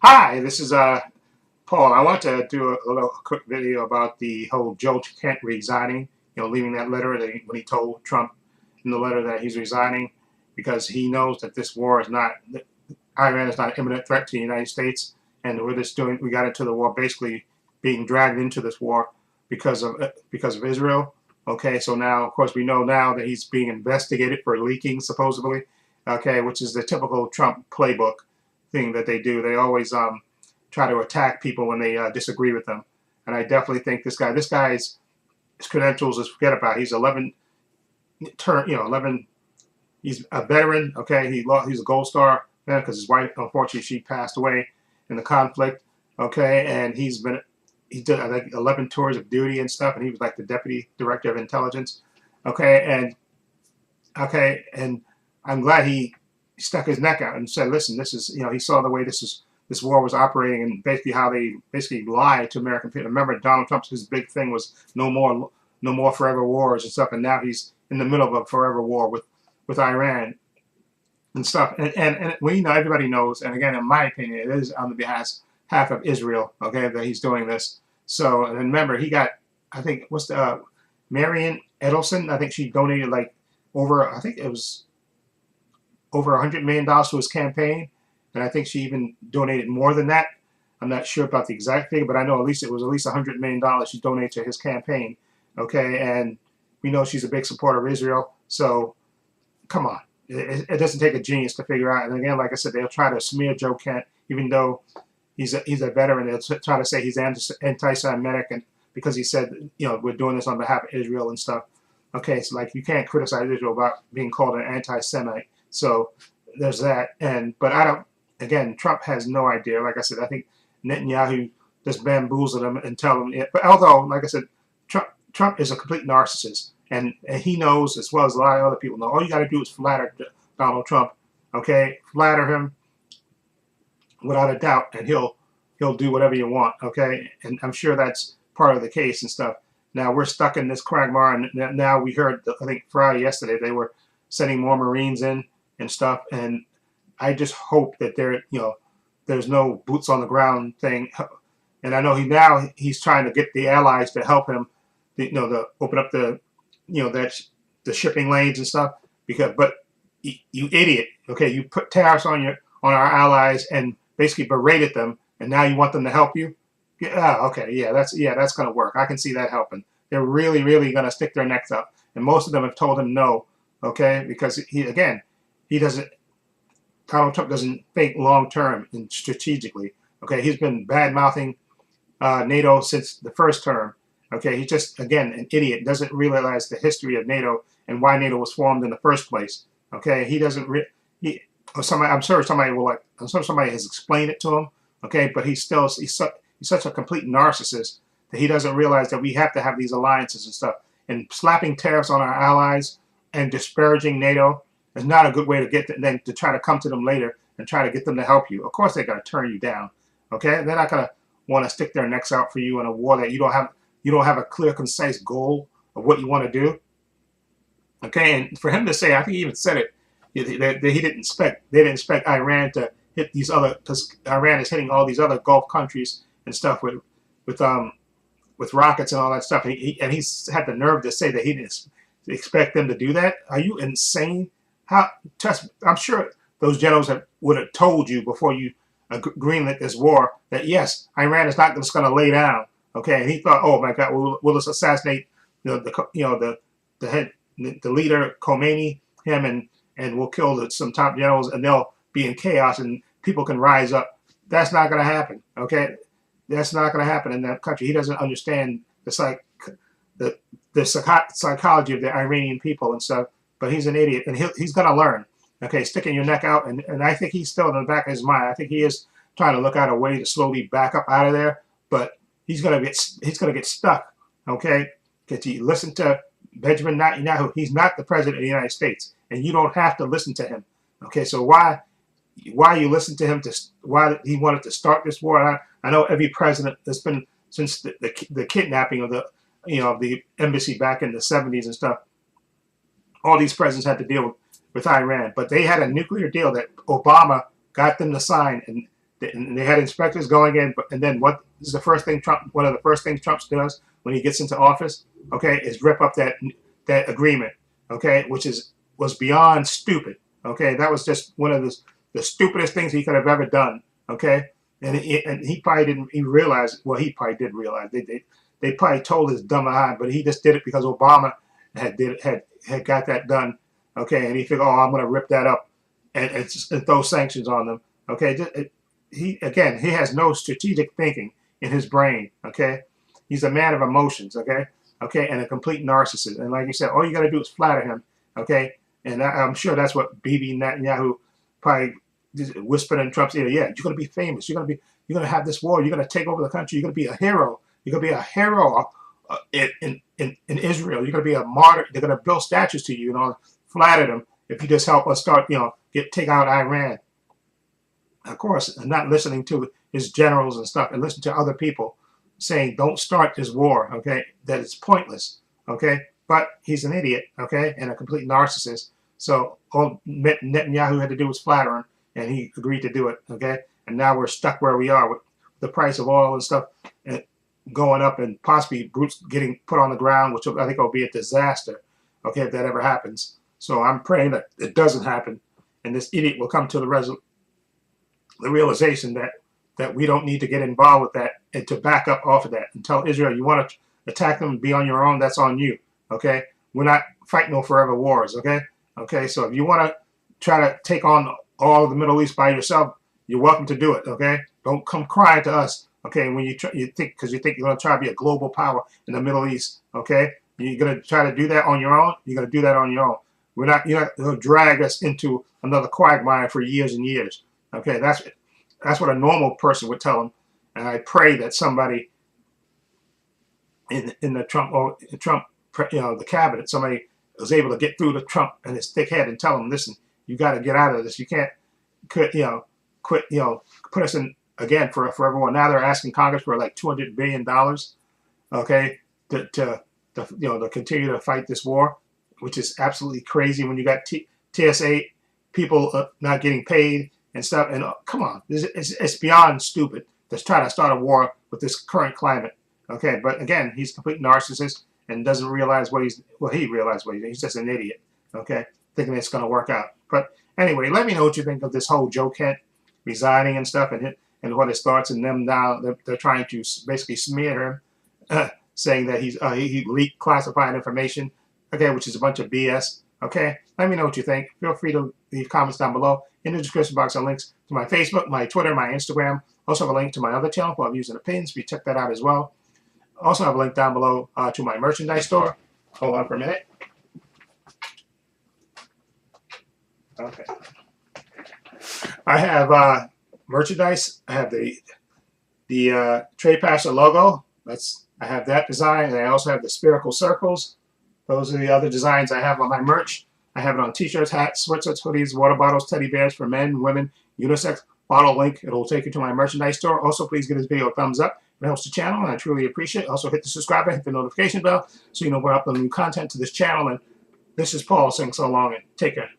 Hi, this is Paul. I want to do a little quick video about the whole Joe Kent resigning. Leaving that letter that when he told Trump in the letter that he's resigning because he knows that this war is not Iran is not an imminent threat to the United States, and we're just doing. We got into the war basically being dragged into this war because of Israel. Okay, so now of course we know now that he's being investigated for leaking supposedly. Okay, which is the typical Trump playbook thing that they do. They always try to attack people when they disagree with them. And I definitely think this guy's his credentials is forget about. He's 11 turn, 11. He's a veteran. Okay, he's a Gold Star because his wife, unfortunately, she passed away in the conflict. Okay, and he did I think 11 tours of duty and stuff, and he was like the deputy director of intelligence. Okay, and I'm glad he stuck his neck out and said, "Listen, this is he saw the way this war was operating and basically how they basically lied to American people." Remember, Donald Trump's his big thing was no more forever wars and stuff, and now he's in the middle of a forever war with Iran and stuff. And we know everybody knows, and again, in my opinion, it is on the behalf of Israel. Okay, that he's doing this. So and remember, he got I think what's the Marion Edelson. I think she donated like over I think it was over $100 million to his campaign, and I think she even donated more than that. I'm not sure about the exact figure, but I know at least it was at least $100 million she donated to his campaign. Okay, and we know she's a big supporter of Israel. So come on, it doesn't take a genius to figure out. And again, like I said, they'll try to smear Joe Kent, even though he's a veteran. They'll try to say he's anti-Semitic, and because he said we're doing this on behalf of Israel and stuff. Okay, so like you can't criticize Israel about being called an anti-Semite. So there's that. But I don't. Again, Trump has no idea. Like I said, I think Netanyahu just bamboozled him and tell him. But although, like I said, Trump is a complete narcissist, and he knows as well as a lot of other people know. All you got to do is flatter Donald Trump. Okay, flatter him without a doubt, and he'll do whatever you want. Okay, and I'm sure that's part of the case and stuff. Now we're stuck in this quagmire, and now we heard I think yesterday they were sending more Marines in and stuff, and I just hope that there's no boots on the ground thing. And I know he's trying to get the allies to help him, to open up the shipping lanes and stuff. But you idiot, okay, you put tariffs on our allies and basically berated them, and now you want them to help you. Yeah, okay, that's gonna work. I can see that helping. They're really, really gonna stick their necks up, and most of them have told him no. Okay, because he doesn't. Donald Trump doesn't think long term and strategically. Okay, he's been bad mouthing NATO since the first term. Okay, he's just again an idiot. Doesn't realize the history of NATO and why NATO was formed in the first place. Okay, he doesn't. I'm sure somebody will like. I'm sure somebody has explained it to him. Okay, but he's such a complete narcissist that he doesn't realize that we have to have these alliances and stuff. And slapping tariffs on our allies and disparaging NATO is not a good way to get them to try to come to them later and try to get them to help you. Of course, they're going to turn you down. Okay, they're not going to want to stick their necks out for you in a war that you don't have a clear, concise goal of what you want to do. Okay, and for him to say, I think he even said it that they didn't expect Iran to hit these other because Iran is hitting all these other Gulf countries and stuff with rockets and all that stuff. And he's had the nerve to say that he didn't expect them to do that. Are you insane? I'm sure those generals would have told you before you greenlit this war that yes, Iran is not just going to lay down. Okay, and he thought, oh my God, we'll just assassinate the head, the leader Khomeini, him, and we'll kill some top generals, and they'll be in chaos, and people can rise up. That's not going to happen. Okay, that's not going to happen in that country. He doesn't understand the psychology of the Iranian people and stuff. But he's an idiot, and he's going to learn. Okay, sticking your neck out, and I think he's still in the back of his mind. I think he is trying to look at a way to slowly back up out of there, but he's going to get stuck. Okay, because you listen to Benjamin Netanyahu. He's not the president of the United States, and you don't have to listen to him. Okay, so why you listen to him? Why he wanted to start this war? I know every president that's been since the kidnapping of the embassy back in the 70s and stuff. All these presidents had to deal with Iran, but they had a nuclear deal that Obama got them to sign, and And they had inspectors going in, and then what is the first thing Trump? One of the first things Trump does when he gets into office, okay, is rip up that agreement, okay, which was beyond stupid, okay. That was just one of the stupidest things he could have ever done, okay. And he probably didn't even realize. Well, he probably did realize. They probably told his dumb eye, but he just did it because Obama had got that done, okay. And he figured, oh, I'm going to rip that up and throw sanctions on them, okay. He has no strategic thinking in his brain, okay. He's a man of emotions, okay, and a complete narcissist. And like you said, all you got to do is flatter him, okay. And I'm sure that's what Bibi Netanyahu probably whispered in Trump's ear. Yeah, you're going to be famous. You're going to have this war. You're going to take over the country. You're going to be a hero. You're going to be a hero in Israel. You're going to be a martyr. They're going to build statues to you, flatter them if you just help us start, take out Iran. Of course, not listening to his generals and stuff, and listening to other people saying, don't start this war, okay, that it's pointless, okay, but he's an idiot, okay, and a complete narcissist. So all Netanyahu had to do was flatter him, and he agreed to do it, okay, and now we're stuck where we are with the price of oil and stuff going up, and possibly groups getting put on the ground, which I think will be a disaster, okay, if that ever happens. So I'm praying that it doesn't happen, and this idiot will come to the realization that we don't need to get involved with that, and to back up off of that and tell Israel, you want to attack them and be on your own, that's on you, okay? We're not fighting no forever wars, okay? So if you want to try to take on all of the Middle East by yourself, you're welcome to do it, okay? Don't come crying to us, okay? When you think you're going to try to be a global power in the Middle East, okay? You're going to try to do that on your own, you're going to do that on your own. You're not going to drag us into another quagmire for years and years. Okay, that's what a normal person would tell him, and I pray that somebody in the Trump the cabinet, somebody was able to get through to Trump and his thick head and tell him, listen, you got to get out of this. You can't quit put us in again for everyone. Now they're asking Congress for like $200 billion, okay, to continue to fight this war, which is absolutely crazy when you got TSA people not getting paid and stuff. And come on, it's beyond stupid to try to start a war with this current climate. Okay, but again, he's a complete narcissist and doesn't realize he realized what he's just an idiot. Okay, thinking it's going to work out. But anyway, let me know what you think of this whole Joe Kent resigning and stuff, and what his thoughts. And them now they're trying to basically smear him, saying that he leaked classified information. Okay, which is a bunch of BS. Okay, let me know what you think. Feel free to leave comments down below. In the description box are links to my Facebook, my Twitter, my Instagram. Also have a link to my other channel for views and opinions. You check that out as well. Also have a link down below to my merchandise store. Hold on for a minute. Okay. I have merchandise. I have the Trepacer logo. I have that design, and I also have the spherical circles. Those are the other designs I have on my merch. I have it on t-shirts, hats, sweatshirts, hoodies, water bottles, teddy bears for men, women, unisex. Follow link. It'll take you to my merchandise store. Also, please give this video a thumbs up. It helps the channel, and I truly appreciate it. Also, hit the subscribe button, hit the notification bell, so you know when I upload new content to this channel. And this is Paul saying so long, and take care.